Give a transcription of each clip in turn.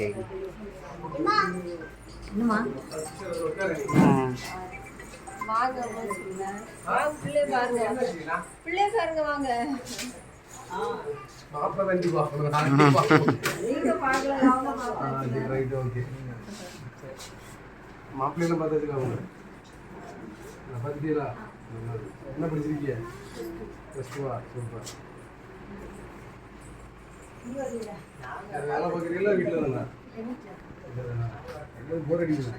Okay. என்னம்மா மாப்பிள்ளைலாம் பார்த்துருக்காங்க. பார்த்துட்டீங்களா? என்ன படிச்சிருக்கீங்க? +2 சூப்பர். வேலை பார்க்குறீங்களா வீட்டில் தானே? போர் அடிக்குது.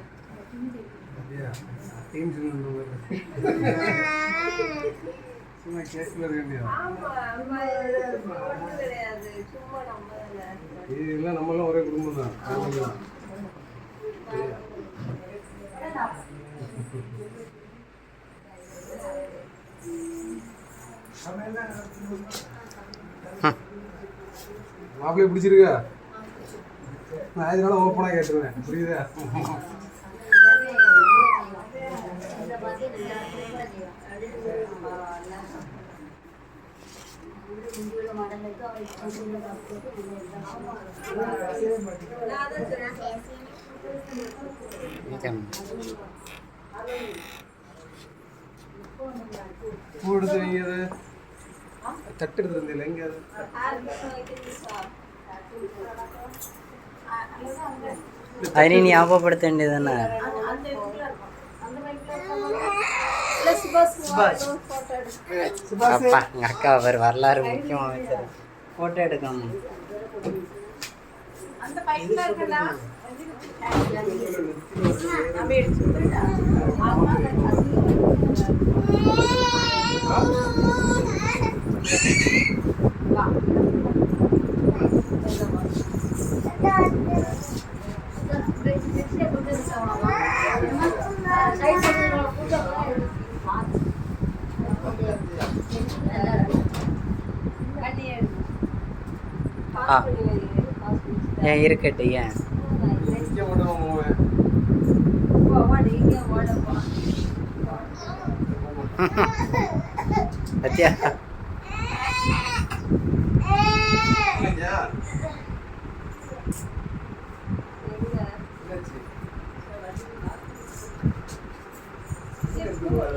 சும்மா கேஸ்ல இருக்க இதெல்லாம் நம்மளாம் ஒரே குடும்பம் தான். மாப்பிள்ளைய பிடிச்சிருக்கா? நான் இதனால ஓப்பனா கேட்டுருவேன். புரியுதா? பூ எடுத்து வைங்கிறது தட்டு எடுத்து வந்தீங்களா? எங்க அது நீ ஞாபகப்படுத்த வேண்டியதானே? அப்பா எங்க அக்கா அவர் வரலாறு முக்கியமா வச்சாரு. போட்டோ எடுக்கணும். ஏன் இருக்கட்டு ஏன் பத்தியா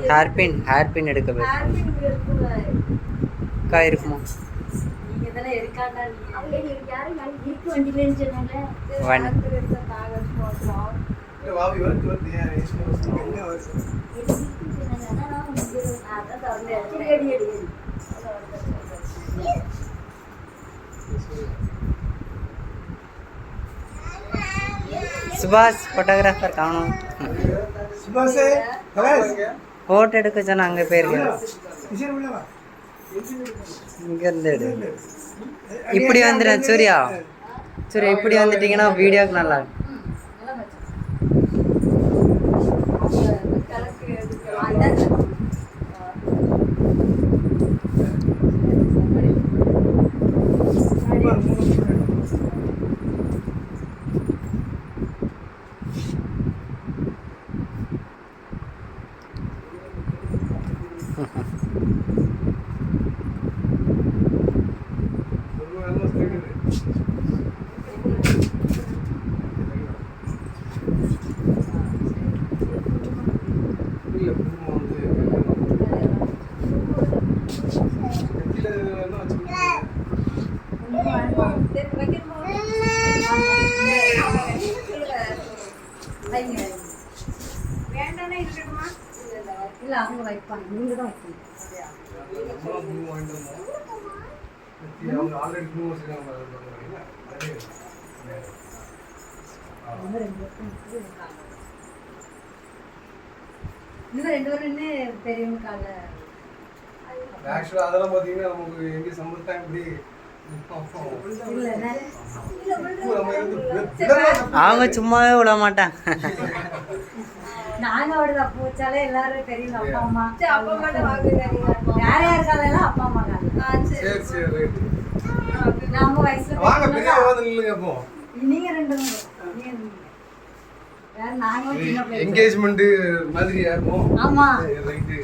ஹேர் பின் எடுக்க அக்கா இருக்குமா? சுபாஷ் போட்டோகிராஃபர் காணும். போட்டோ எடுக்க சொன்னா அங்கே போயிருக்கேன். இங்கேருந்து எடு. இப்படி வந்துடுறேன் சூர்யா. இப்படி வந்துட்டீங்கன்னா வீடியோக்கு நல்லா இருக்கும். அதெல்லாம் பாத்தீங்கன்னா நமக்கு எங்க சம்பளம் இப்படி அவங்க சும்மாவே விட மாட்டாங்க. நாங்க அவட போச்சாலே எல்லாரும் தெரியும். அப்பா அம்மா யார் யாருக்கால அப்பா அம்மா நம்ம வயசுல நீங்க ரெண்டு என்கேஜ்மெண்ட் மாதிரியா இருக்கும். ஆமா ரைட்டு.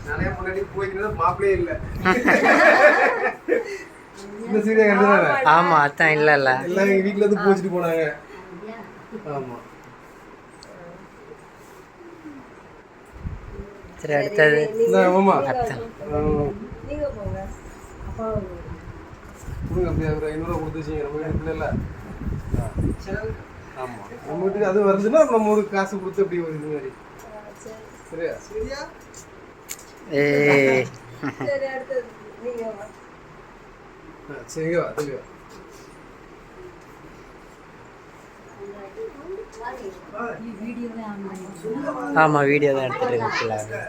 நிறைய முன்னாடி போய்க்கிறது மாப்பிளே இல்லை. இந்த சீரியா கண்டுதானே ஆமா அதான் இல்ல எல்லாம் எங்க வீட்டுல இருந்து போச்சுட்டு போனாங்க. ஆமா சரி அடுத்தது இந்த ஆமா அத்தான். நீங்க போங்க அப்பா கொடுங்க அப்படியே ஒரு 500 ரூபா கொடுத்து வச்சுங்க நம்ம வீட்டுல இல்ல. ஆமா நம்ம வீட்டுக்கு அது வருதுன்னா நம்ம ஒரு காசு கொடுத்து அப்படி ஒரு இது மாதிரி சரியா சரியா ஏய் சரி அடுத்தது நீங்க வா. சரிங்க வா தம்பி வா. வீடியோல ஆன் பண்ணி ஆமா வீடியோ தான் எடுத்துட்டு இருக்கீங்களா?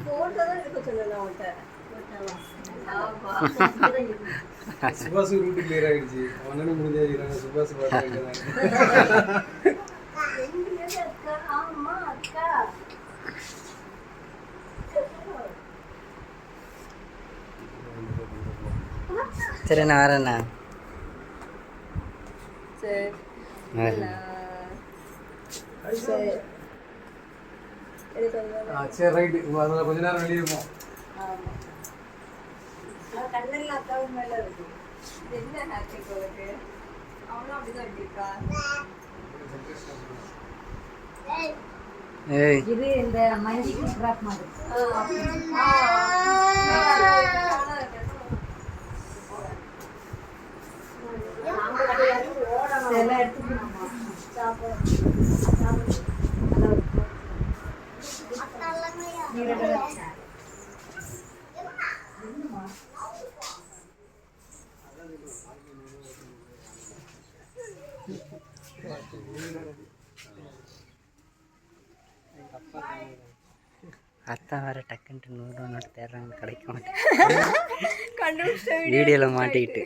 போட்டோ தான் எடுக்க சொன்னேன் அவன்கிட்ட. ஆமா சுபாஷ் ரூட்டு கிளியர் ஆயிடுச்சு. அவனே முடிஞ்சாங்க சுபாஷ் பாட்டு அக்கா ஆமா அக்கா சரி நான் வரேண்ணா. சரி வரேன். சரி எடுத்து வந்து சரி ரைட்டு அதனால கொஞ்ச நேரம் வெளியே இருப்போம். ஆமா கண்ணெல்லாம் அக்காவும் மேல இருக்கு. இது என்ன ஹேப்பி கோலுக்கு அவனும் அப்படிதான் இருக்கா. ஏய் இது இந்த மஞ்சிக்கு ட்ராப் மாதிரி எல்லாம் எடுத்துக்கணுமா அத்தான் வேற டக்குன்ட்டு 100 நோட்டு தேடுறாங்க கிடைக்க மாட்டேன். வீடியோவில் மாட்டிக்கிட்டு